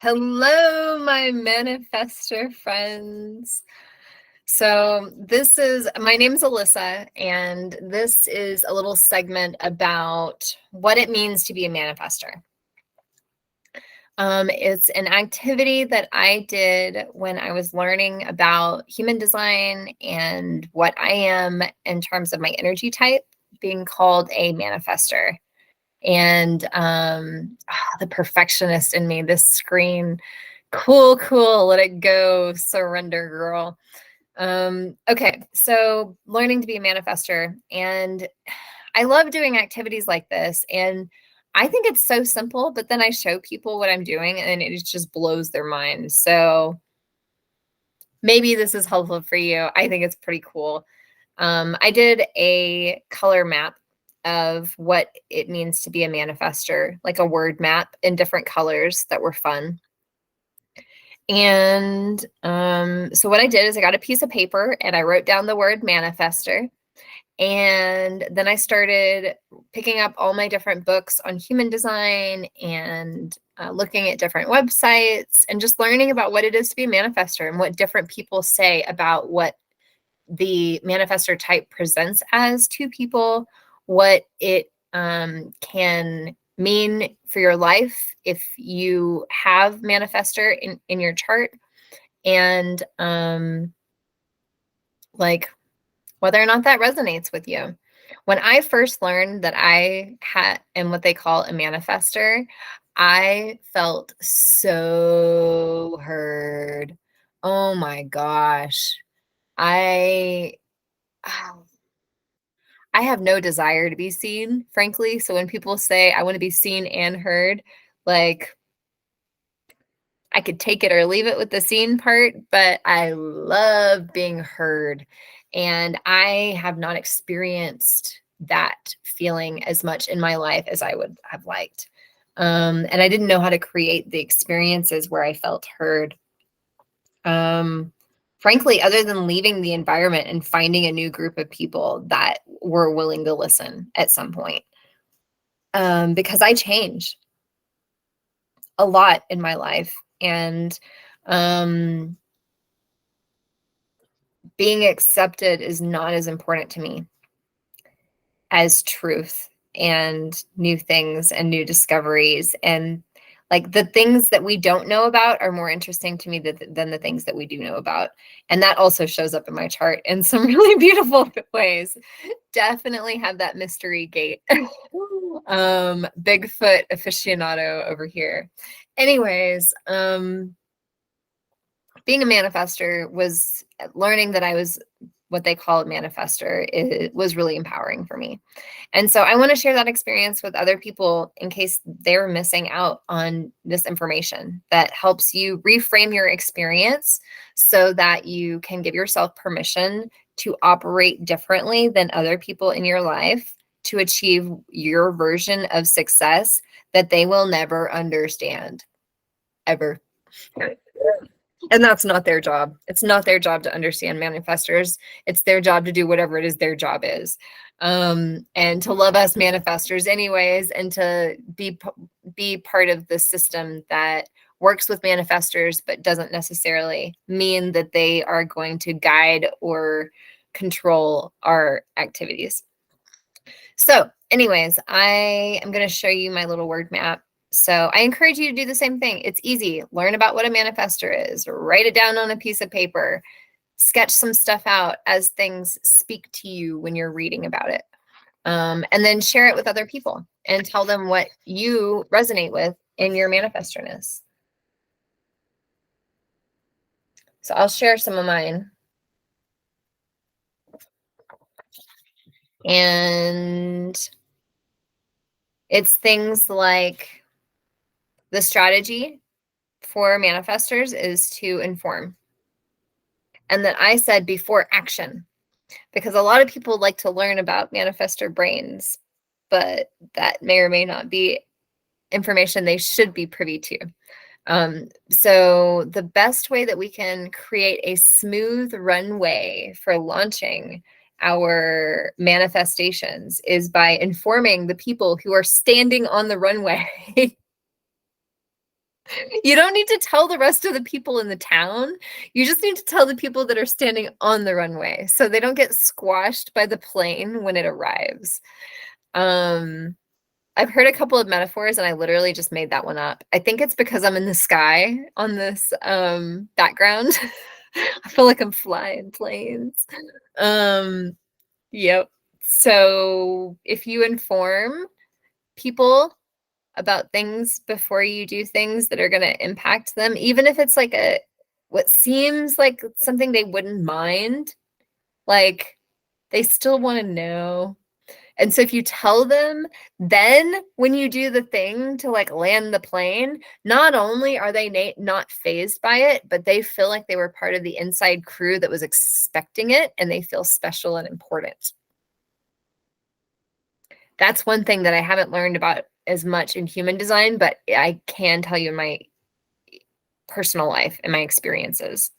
Hello, my Manifestor friends. So my name's Elissa, and this is a little segment about what it means to be a manifestor. It's an activity that I did when I was learning about human design and what I am in terms of my energy type, being called a manifestor. And the perfectionist in me, this screen, cool, let it go, surrender, girl. Okay, so learning to be a manifestor, and I love doing activities like this, and I think it's so simple, but then I show people what I'm doing and it just blows their mind. So maybe this is helpful for you. I think it's pretty cool. I did a color map of what it means to be a manifestor, like a word map in different colors that were fun. And so what I did is I got a piece of paper and I wrote down the word manifestor. And then I started picking up all my different books on human design and looking at different websites and just learning about what it is to be a manifestor and what different people say about what the manifestor type presents as to people, what it can mean for your life if you have manifestor in your chart, and like whether or not that resonates with you. When I first learned that I am what they call a manifestor, I felt so heard. Oh my gosh. I have no desire to be seen, frankly. So when people say I want to be seen and heard, like, I could take it or leave it with the seen part, but I love being heard. And I have not experienced that feeling as much in my life as I would have liked. And I didn't know how to create the experiences where I felt heard. Frankly, other than leaving the environment and finding a new group of people that were willing to listen at some point. Because I changed a lot in my life, and being accepted is not as important to me as truth and new things and new discoveries. And like the things that we don't know about are more interesting to me than the things that we do know about. And that also shows up in my chart in some really beautiful ways. Definitely have that mystery gate. Bigfoot aficionado over here. Anyways, being a manifestor was learning that I was what they call a manifestor. It was really empowering for me. And so I want to share that experience with other people in case they're missing out on this information that helps you reframe your experience so that you can give yourself permission to operate differently than other people in your life to achieve your version of success that they will never understand, ever. And that's not their job. It's not their job to understand manifestors. It's their job to do whatever it is their job is. And to love us manifestors anyways, and to be part of the system that works with manifestors, but doesn't necessarily mean that they are going to guide or control our activities. So anyways, I am going to show you my little word map. So I encourage you to do the same thing. It's easy. Learn about what a manifestor is. Write it down on a piece of paper. Sketch some stuff out as things speak to you when you're reading about it. And then share it with other people and tell them what you resonate with in your manifestorness. So I'll share some of mine. And it's things like the strategy for manifestors is to inform. And then I said before action, because a lot of people like to learn about manifestor brains, but that may or may not be information they should be privy to. So the best way that we can create a smooth runway for launching our manifestations is by informing the people who are standing on the runway You don't need to tell the rest of the people in the town. You just need to tell the people that are standing on the runway so they don't get squashed by the plane when it arrives. I've heard a couple of metaphors and I literally just made that one up. I think it's because I'm in the sky on this background. I feel like I'm flying planes. Yep. So if you inform people about things before you do things that are going to impact them, even if it's like what seems like something they wouldn't mind, like they still want to know. And so if you tell them, then when you do the thing to like land the plane, not only are they not fazed by it, but they feel like they were part of the inside crew that was expecting it, and they feel special and important. That's one thing that I haven't learned about as much in human design, but I can tell you in my personal life and my experiences,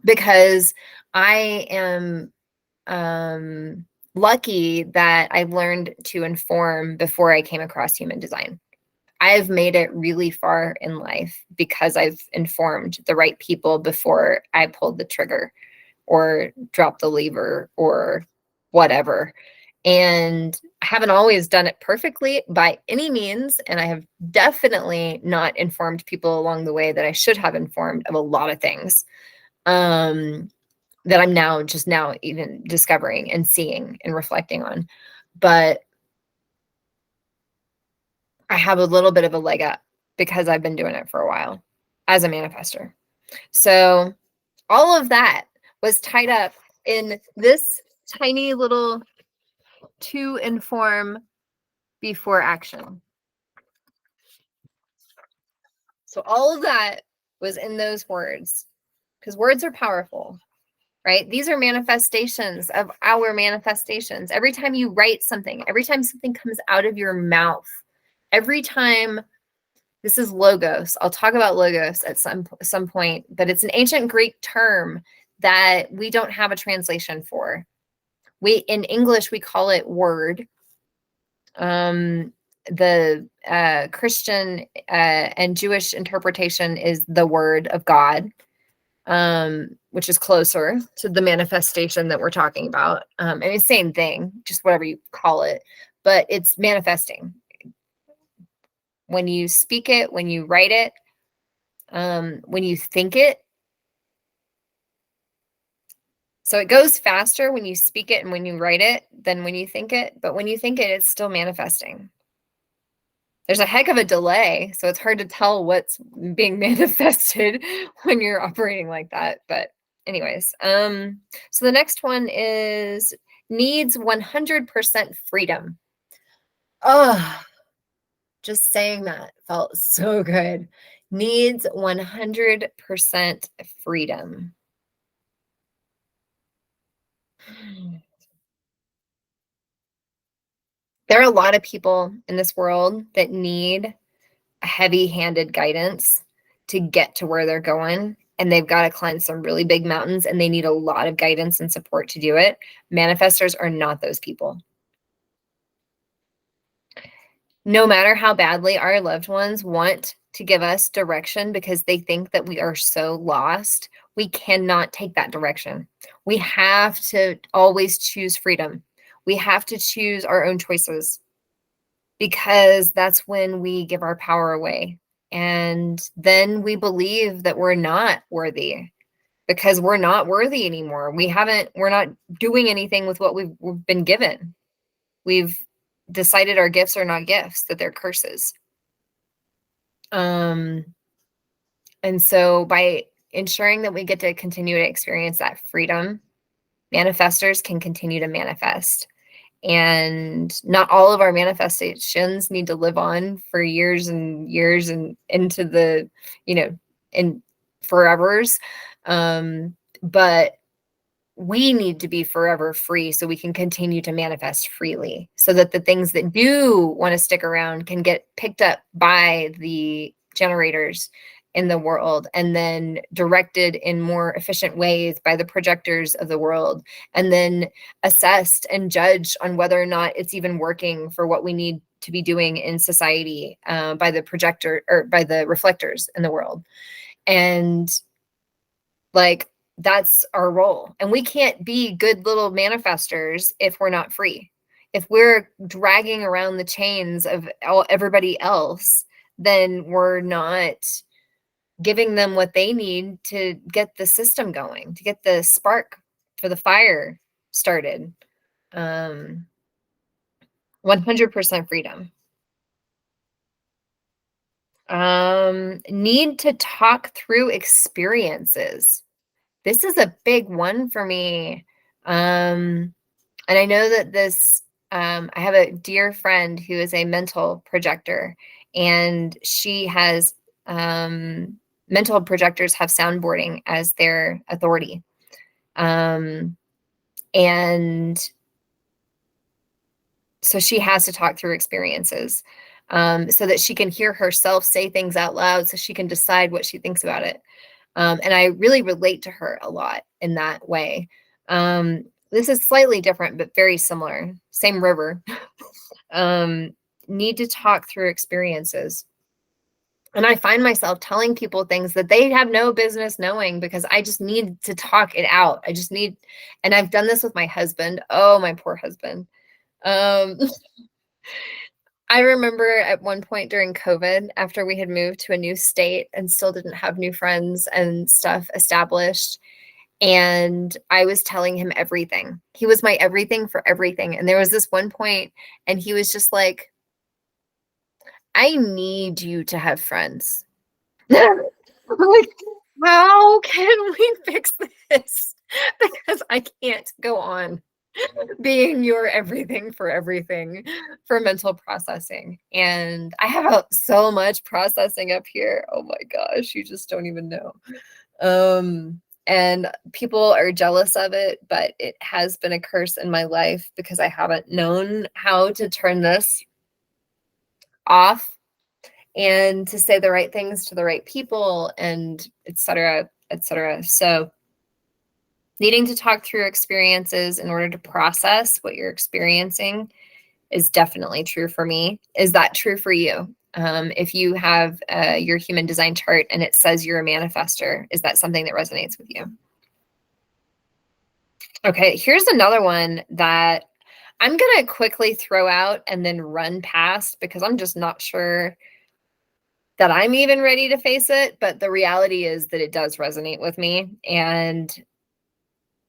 because I am lucky that I learned to inform before I came across human design. I've made it really far in life because I've informed the right people before I pulled the trigger or dropped the lever or whatever. And I haven't always done it perfectly by any means. And I have definitely not informed people along the way that I should have informed of a lot of things that I'm now even discovering and seeing and reflecting on. But I have a little bit of a leg up because I've been doing it for a while as a manifestor. So all of that was tied up in this tiny little to inform before action. So all of that was in those words, because words are powerful, right? These are manifestations of our manifestations. Every time you write something, every time something comes out of your mouth, every time, this is logos. I'll talk about logos at some point, but it's an ancient Greek term that we don't have a translation for. In English, we call it word. The Christian and Jewish interpretation is the word of God, which is closer to the manifestation that we're talking about. I mean, same thing, just whatever you call it, but it's manifesting. When you speak it, when you write it, when you think it. So it goes faster when you speak it and when you write it than when you think it. But when you think it, it's still manifesting. There's a heck of a delay, so it's hard to tell what's being manifested when you're operating like that. But anyways, so the next one is needs 100% freedom. Oh, just saying that felt so good. Needs 100% freedom. There are a lot of people in this world that need heavy-handed guidance to get to where they're going, and they've got to climb some really big mountains, and they need a lot of guidance and support to do it. Manifestors are not those people. No matter how badly our loved ones want to give us direction because they think that we are so lost, we cannot take that direction. We have to always choose freedom. We have to choose our own choices, because that's when we give our power away. And then we believe that we're not worthy, because we're not worthy anymore. We're not doing anything with what we've been given. We've decided our gifts are not gifts, that they're curses. And so by ensuring that we get to continue to experience that freedom, manifestors can continue to manifest. And not all of our manifestations need to live on for years and years and into the, in forevers. But we need to be forever free so we can continue to manifest freely, so that the things that do want to stick around can get picked up by the generators in the world, and then directed in more efficient ways by the projectors of the world, and then assessed and judged on whether or not it's even working for what we need to be doing in society by the projector or by the reflectors in the world. And like, that's our role. And we can't be good little manifestors if we're not free. If we're dragging around the chains of everybody else, then we're not giving them what they need to get the system going, to get the spark for the fire started. 100% freedom. Need to talk through experiences. This is a big one for me. And I know that I have a dear friend who is a mental projector, and she has, mental projectors have soundboarding as their authority. And so she has to talk through experiences, so that she can hear herself say things out loud so she can decide what she thinks about it. And I really relate to her a lot in that way. This is slightly different, but very similar. Same river. um, Need to talk through experiences. And I find myself telling people things that they have no business knowing because I just need to talk it out. And I've done this with my husband. Oh, my poor husband. Um, I remember at one point during COVID, after we had moved to a new state and still didn't have new friends and stuff established, and I was telling him everything. He was my everything for everything. And there was this one point, and he was just like, I need you to have friends. I'm like, how can we fix this? Because I can't go on being your everything for mental processing. And I have so much processing up here. Oh my gosh, you just don't even know. And people are jealous of it, but it has been a curse in my life because I haven't known how to turn this off and to say the right things to the right people, and et cetera, et cetera. So needing to talk through experiences in order to process what you're experiencing is definitely true for me. Is that true for you? If you have your human design chart and it says you're a manifestor, is that something that resonates with you? Okay, here's another one that I'm going to quickly throw out and then run past because I'm just not sure that I'm even ready to face it. But the reality is that it does resonate with me. And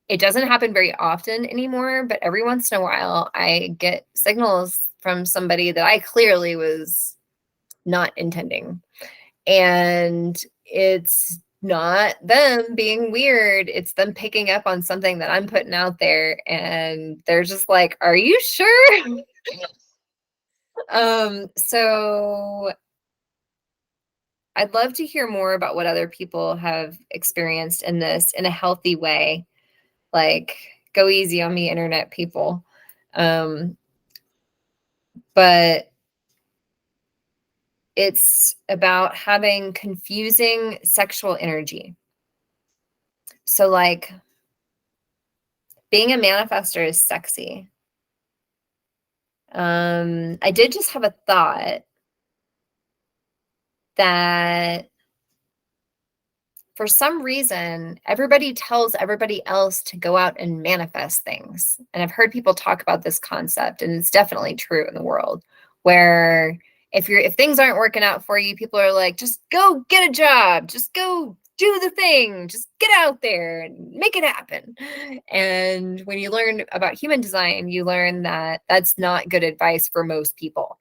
it doesn't happen very often anymore, but every once in a while I get signals from somebody that I clearly was not intending. And it's not them being weird. It's them picking up on something that I'm putting out there. And they're just like, are you sure? So I'd love to hear more about what other people have experienced in this in a healthy way. Like, go easy on me, internet people. But it's about having confusing sexual energy. So, like, being a manifestor is sexy. I did just have a thought that for some reason, everybody tells everybody else to go out and manifest things. And I've heard people talk about this concept, and it's definitely true in the world, where if things aren't working out for you, people are like, just go get a job, just go do the thing, just get out there and make it happen. And when you learn about human design, you learn that that's not good advice for most people,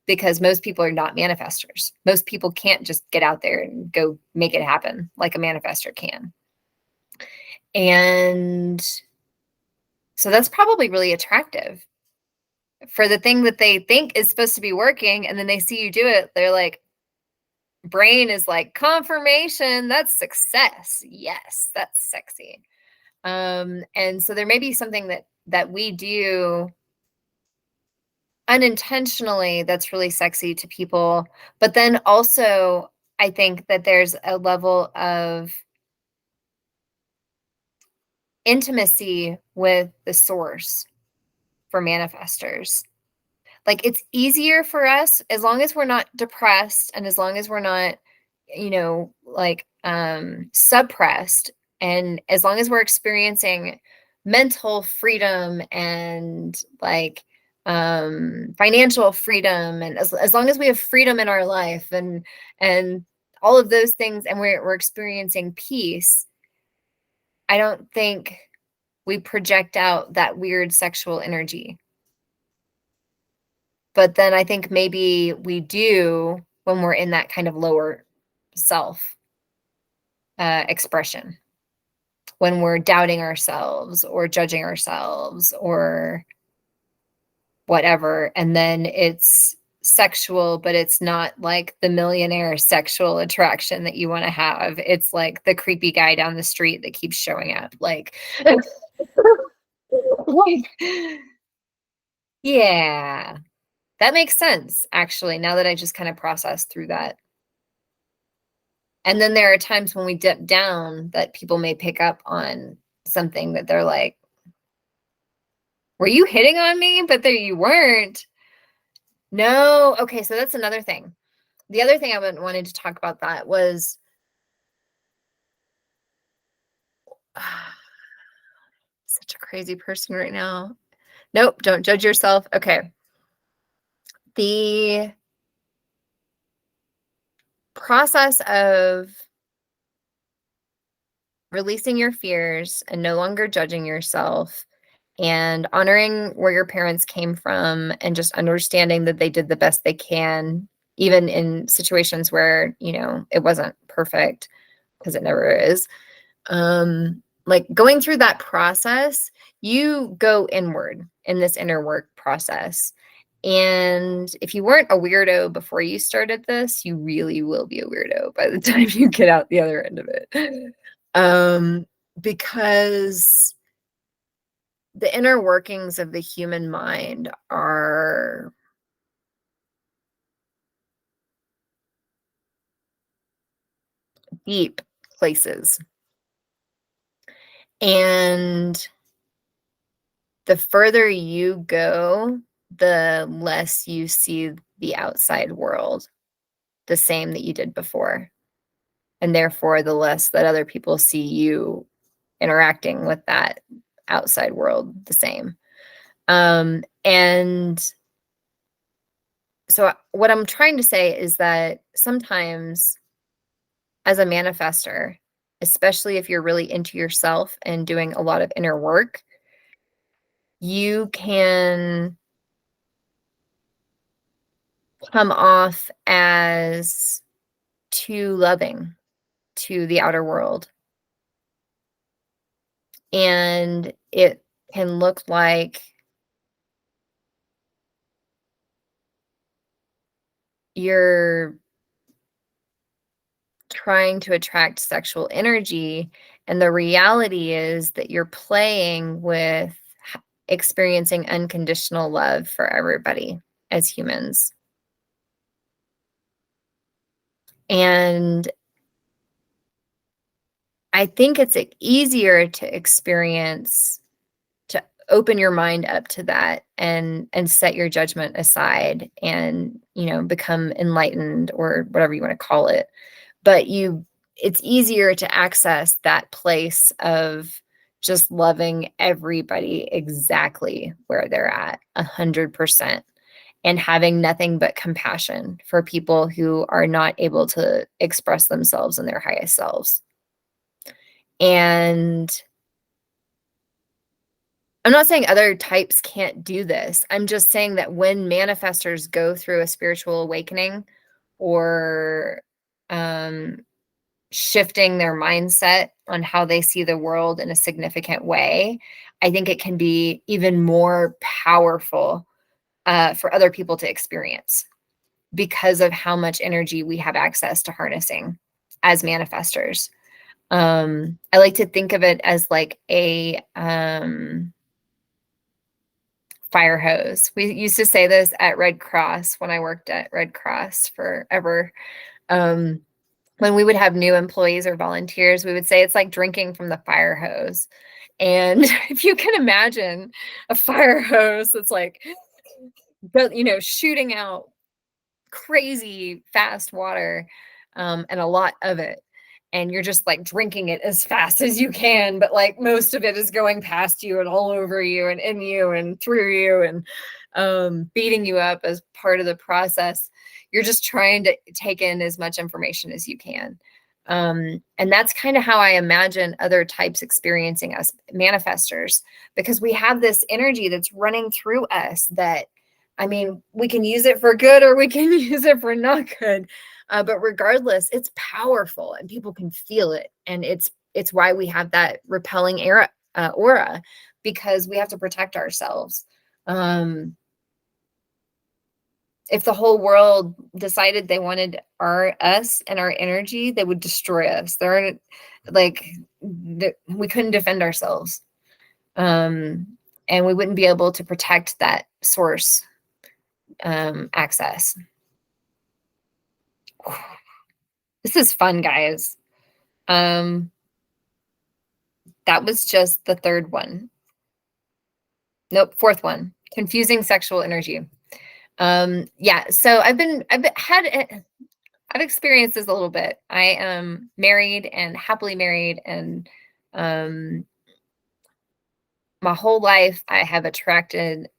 because most people are not manifestors. Most people can't just get out there and go make it happen like a manifestor can. And so that's probably really attractive for the thing that they think is supposed to be working. And then they see you do it. They're like, brain is like, confirmation, that's success. Yes, that's sexy. And so there may be something that we do unintentionally that's really sexy to people. But then also, I think that there's a level of intimacy with the source for manifestors. Like, it's easier for us as long as we're not depressed and as long as we're not, like, suppressed, and as long as we're experiencing mental freedom and, like, financial freedom, and as long as we have freedom in our life and all of those things, and we're experiencing peace, I don't think we project out that weird sexual energy. But then I think maybe we do when we're in that kind of lower self expression, when we're doubting ourselves or judging ourselves or whatever. And then it's sexual, but it's not like the millionaire sexual attraction that you want to have. It's like the creepy guy down the street that keeps showing up. Like, like yeah, that makes sense, actually, now that I just kind of processed through that. And then there are times when we dip down that people may pick up on something that they're like, were you hitting on me? But there you weren't. No. Okay, so that's another thing. The other thing I wanted to talk about that was such a crazy person right now. Nope, don't judge yourself. Okay. The process of releasing your fears and no longer judging yourself and honoring where your parents came from and just understanding that they did the best they can, even in situations where, it wasn't perfect, because it never is. Like, going through that process, you go inward in this inner work process. And if you weren't a weirdo before you started this, you really will be a weirdo by the time you get out the other end of it. Because the inner workings of the human mind are deep places. And the further you go, the less you see the outside world the same that you did before. And therefore, the less that other people see you interacting with that outside world the same. And so what I'm trying to say is that sometimes as a manifestor, especially if you're really into yourself and doing a lot of inner work, you can come off as too loving to the outer world. And it can look like you're trying to attract sexual energy. And the reality is that you're playing with experiencing unconditional love for everybody as humans. And I think it's easier to experience, to open your mind up to that and set your judgment aside and, become enlightened or whatever you want to call it. But it's easier to access that place of just loving everybody exactly where they're at 100% and having nothing but compassion for people who are not able to express themselves in their highest selves. And I'm not saying other types can't do this. I'm just saying that when manifestors go through a spiritual awakening or shifting their mindset on how they see the world in a significant way, I think it can be even more powerful for other people to experience because of how much energy we have access to harnessing as manifestors. I like to think of it as like a fire hose. We used to say this at Red Cross when I worked at Red Cross forever. When we would have new employees or volunteers, we would say it's like drinking from the fire hose. And if you can imagine a fire hose that's like shooting out crazy fast water, and a lot of it. And you're just like drinking it as fast as you can, but like most of it is going past you and all over you and in you and through you and beating you up as part of the process. You're just trying to take in as much information as you can. And that's kind of how I imagine other types experiencing us manifestors, because we have this energy that's running through us that, I mean, we can use it for good or we can use it for not good. But regardless, it's powerful and people can feel it. And it's why we have that repelling aura, because we have to protect ourselves. If the whole world decided they wanted us and our energy, they would destroy us. We couldn't defend ourselves. And we wouldn't be able to protect that source access. This is fun, guys. That was just the third one. Nope, fourth one. Confusing sexual energy. Yeah, so I've experienced this a little bit. I am married and happily married, and my whole life I have attracted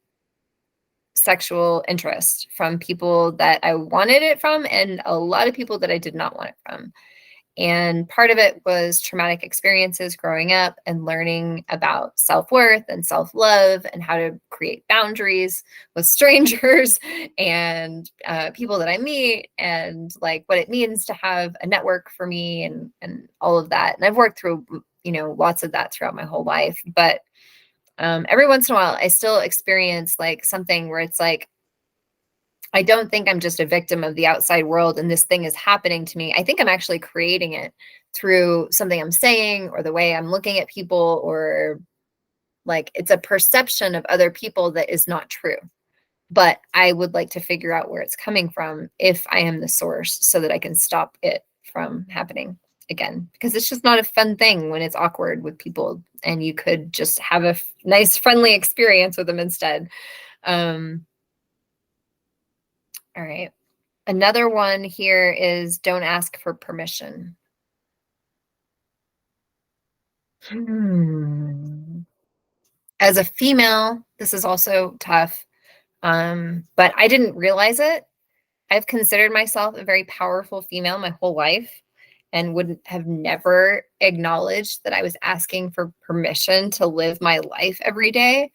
sexual interest from people that I wanted it from and a lot of people that I did not want it from. And part of it was traumatic experiences growing up and learning about self-worth and self-love and how to create boundaries with strangers and people that I meet, and like what it means to have a network for me and all of that. And I've worked through, lots of that throughout my whole life. But every once in a while, I still experience like something where it's like, I don't think I'm just a victim of the outside world and this thing is happening to me. I think I'm actually creating it through something I'm saying or the way I'm looking at people, or like it's a perception of other people that is not true. But I would like to figure out where it's coming from if I am the source, so that I can stop it from happening again, because it's just not a fun thing when it's awkward with people and you could just have a nice friendly experience with them instead. All right. Another one here is don't ask for permission. As a female, this is also tough, but I didn't realize it. I've considered myself a very powerful female my whole life and would have never acknowledged that I was asking for permission to live my life every day.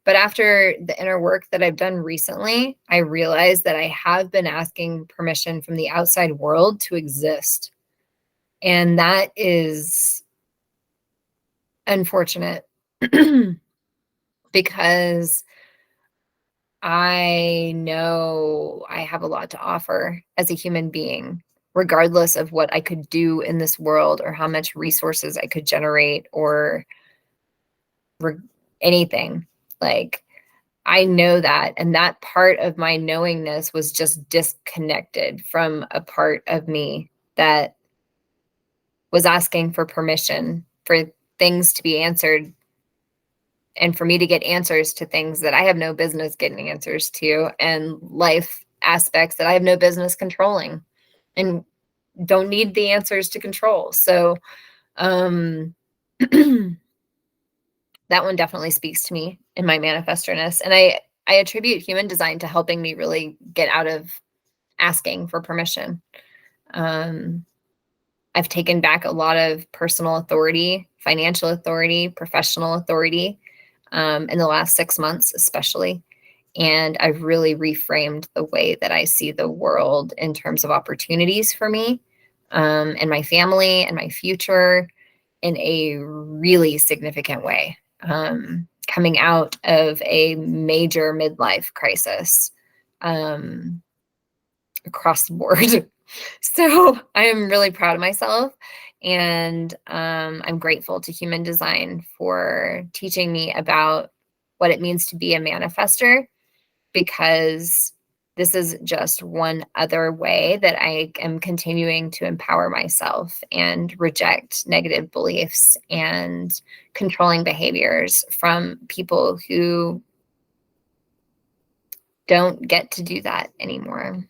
But after the inner work that I've done recently, I realized that I have been asking permission from the outside world to exist. And that is unfortunate because I know I have a lot to offer as a human being, regardless of what I could do in this world or how much resources I could generate or anything. Like, I know that. And that part of my knowingness was just disconnected from a part of me that was asking for permission for things to be answered and for me to get answers to things that I have no business getting answers to, and life aspects that I have no business controlling and don't need the answers to control. So that one definitely speaks to me in my manifestorness. And I attribute human design to helping me really get out of asking for permission. I've taken back a lot of personal authority, financial authority, professional authority in the last 6 months, especially. And I've really reframed the way that I see the world in terms of opportunities for me and my family and my future in a really significant way. Coming out of a major midlife crisis across the board. So I am really proud of myself. And I'm grateful to human design for teaching me about what it means to be a manifester, because this is just one other way that I am continuing to empower myself and reject negative beliefs and controlling behaviors from people who don't get to do that anymore.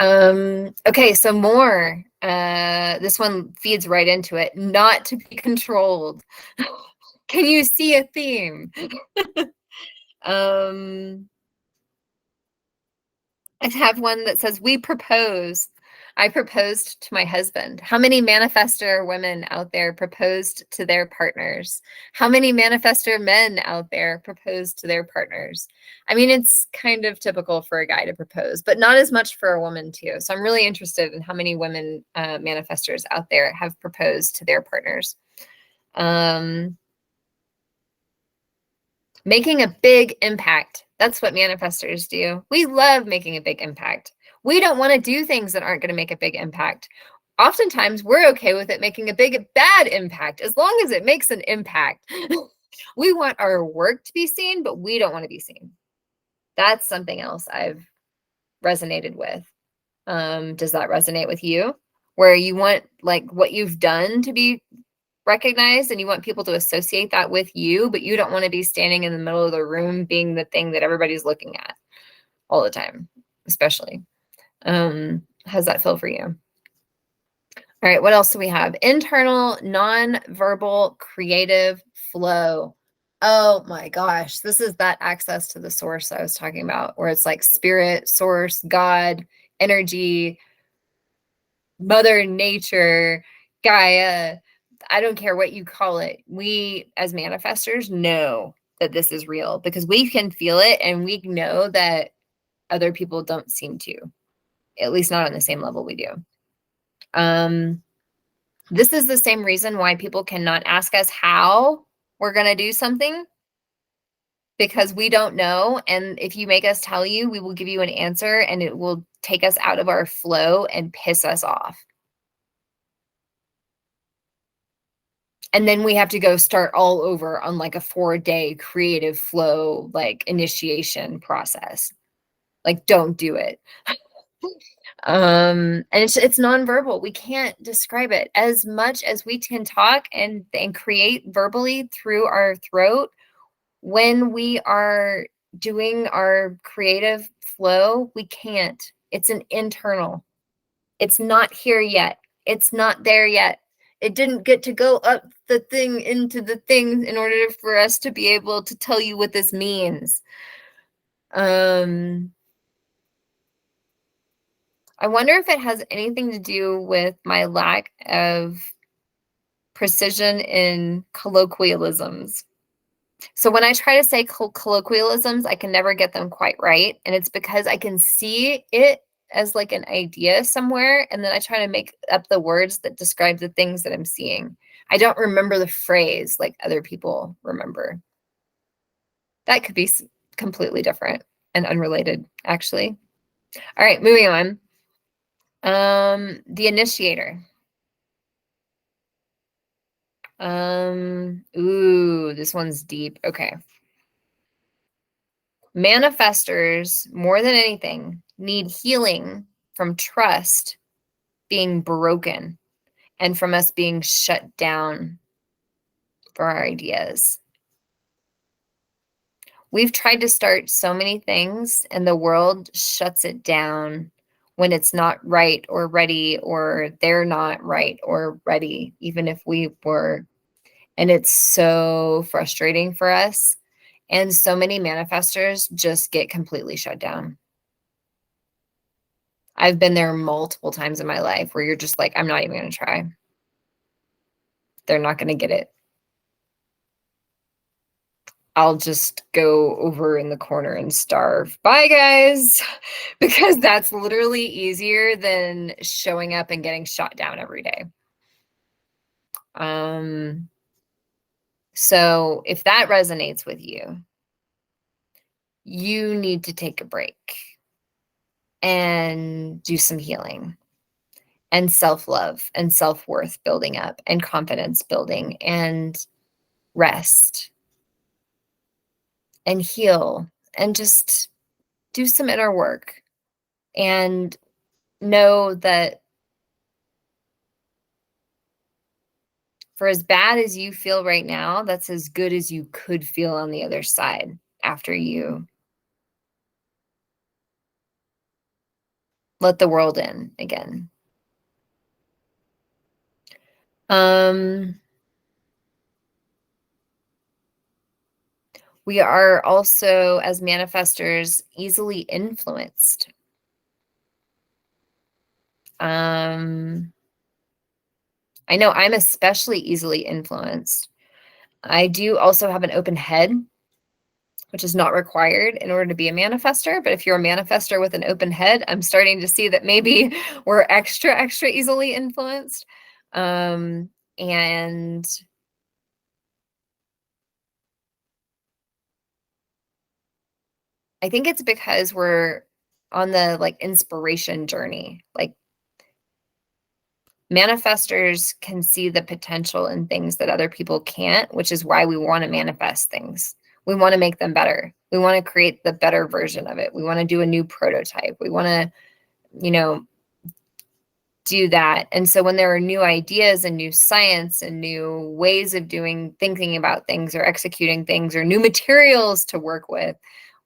Okay, so more. This one feeds right into it. Not to be controlled. Can you see a theme? I have one that says, we propose. I proposed to my husband. How many manifestor women out there proposed to their partners? How many manifestor men out there proposed to their partners? I mean, it's kind of typical for a guy to propose, but not as much for a woman too. So I'm really interested in how many women manifestors out there have proposed to their partners. Making a big impact. That's what manifestors do. We love making a big impact. We don't want to do things that aren't going to make a big impact. Oftentimes, we're okay with it making a big bad impact as long as it makes an impact. We want our work to be seen, but we don't want to be seen. That's something else I've resonated with. Does that resonate with you? Where you want like what you've done to be recognized and you want people to associate that with you, but you don't want to be standing in the middle of the room being the thing that everybody's looking at all the time, especially. How's that feel for you? All right, what else do we have? Internal, non-verbal, creative flow. Oh my gosh, this is that access to the source I was talking about, where it's like spirit, source, God, energy, Mother Nature, Gaia. I don't care what you call it. We as manifestors know that this is real because we can feel it and we know that other people don't seem to, at least not on the same level we do. This is the same reason why people cannot ask us how we're going to do something, because we don't know. And if you make us tell you, we will give you an answer and it will take us out of our flow and piss us off. And then we have to go start all over on like a 4-day creative flow, like initiation process. Like, don't do it. And it's nonverbal. We can't describe it. As much as we can talk and create verbally through our throat, when we are doing our creative flow, we can't. It's an internal. It's not here yet. It's not there yet. It didn't get to go up the thing into the thing in order for us to be able to tell you what this means. I wonder if it has anything to do with my lack of precision in colloquialisms. So when I try to say colloquialisms, I can never get them quite right. And it's because I can see it as like an idea somewhere. And then I try to make up the words that describe the things that I'm seeing. I don't remember the phrase like other people remember. That could be completely different and unrelated, actually. All right, moving on. The initiator. Ooh, this one's deep. Okay. Manifestors, more than anything, need healing from trust being broken and from us being shut down for our ideas. We've tried to start so many things and the world shuts it down when it's not right or ready, or they're not right or ready, even if we were. And it's so frustrating for us. And so many manifestors just get completely shut down. I've been there multiple times in my life where you're just like, I'm not even going to try. They're not going to get it. I'll just go over in the corner and starve. Bye, guys. Because that's literally easier than showing up and getting shot down every day. So if that resonates with you, you need to take a break and do some healing and self-love and self-worth building up and confidence building and rest and heal and just do some inner work and know that for as bad as you feel right now, that's as good as you could feel on the other side. after you let the world in again. We are also, as manifestors, easily influenced. I know I'm especially easily influenced. I do also have an open head, which is not required in order to be a manifestor. But if you're a manifestor with an open head, I'm starting to see that maybe we're extra easily influenced. And I think it's because we're on the like inspiration journey. Like manifestors can see the potential in things that other people can't, which is why we want to manifest things. We want to make them better. We want to create the better version of it. We want to do a new prototype. We want to, do that. And so when there are new ideas and new science and new ways of thinking about things or executing things or new materials to work with,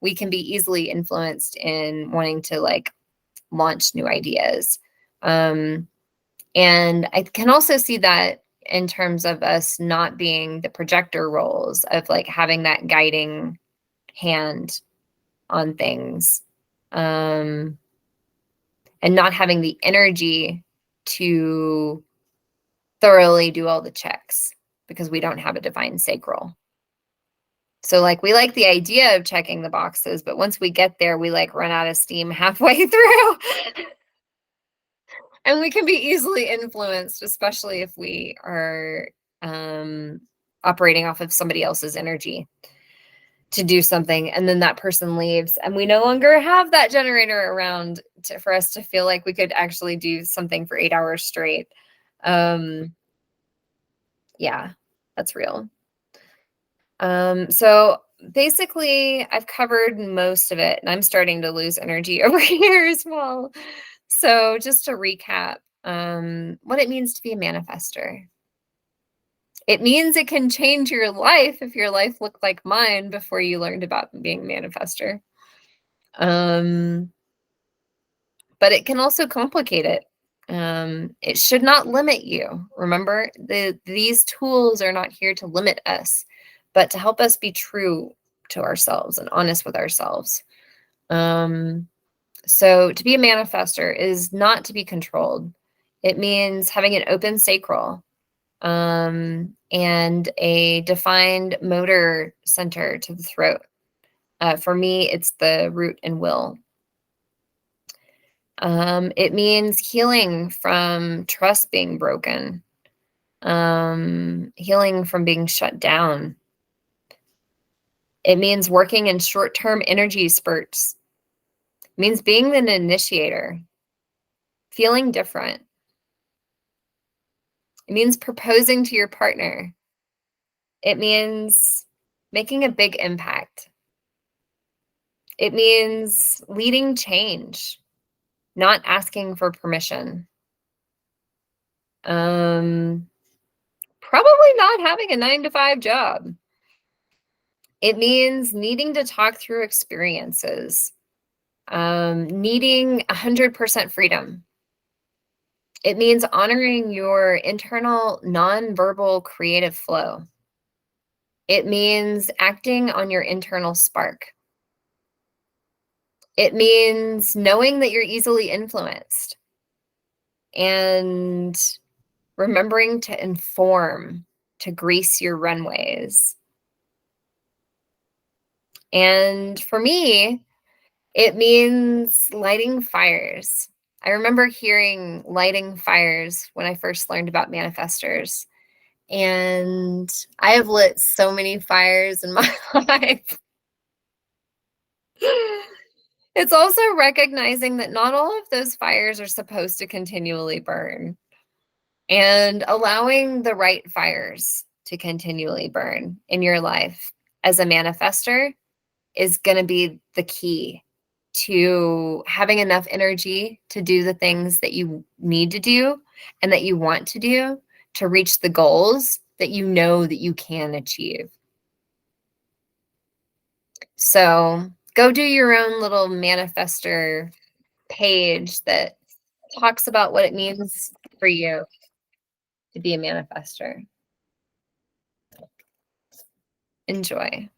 we can be easily influenced in wanting to like launch new ideas. And I can also see that in terms of us not being the projector roles of like having that guiding hand on things, and not having the energy to thoroughly do all the checks because we don't have a defined sacral. So like we like the idea of checking the boxes, but once we get there, we like run out of steam halfway through. And we can be easily influenced, especially if we are operating off of somebody else's energy to do something, and then that person leaves and we no longer have that generator around for us to feel like we could actually do something for 8 hours straight. Yeah, that's real. So basically I've covered most of it and I'm starting to lose energy over here as well. So just to recap, what it means to be a manifestor. It means it can change your life if your life looked like mine before you learned about being a manifestor. But it can also complicate it. It should not limit you. Remember, these tools are not here to limit us, but to help us be true to ourselves and honest with ourselves. So to be a manifestor is not to be controlled. It means having an open sacral, and a defined motor center to the throat. For me, it's the root and will. It means healing from trust being broken, healing from being shut down. It means working in short-term energy spurts. It means being an initiator, feeling different. It means proposing to your partner. It means making a big impact. It means leading change, not asking for permission. Probably not having a 9-to-5 job. It means needing to talk through experiences, needing 100% freedom. It means honoring your internal nonverbal creative flow. It means acting on your internal spark. It means knowing that you're easily influenced and remembering to inform, to grease your runways. And for me, it means lighting fires. I remember hearing lighting fires when I first learned about manifestors. And I have lit so many fires in my life. It's also recognizing that not all of those fires are supposed to continually burn, and allowing the right fires to continually burn in your life as a manifestor is going to be the key to having enough energy to do the things that you need to do and that you want to do to reach the goals that you know that you can achieve. So go do your own little manifestor page that talks about what it means for you to be a manifestor. Enjoy.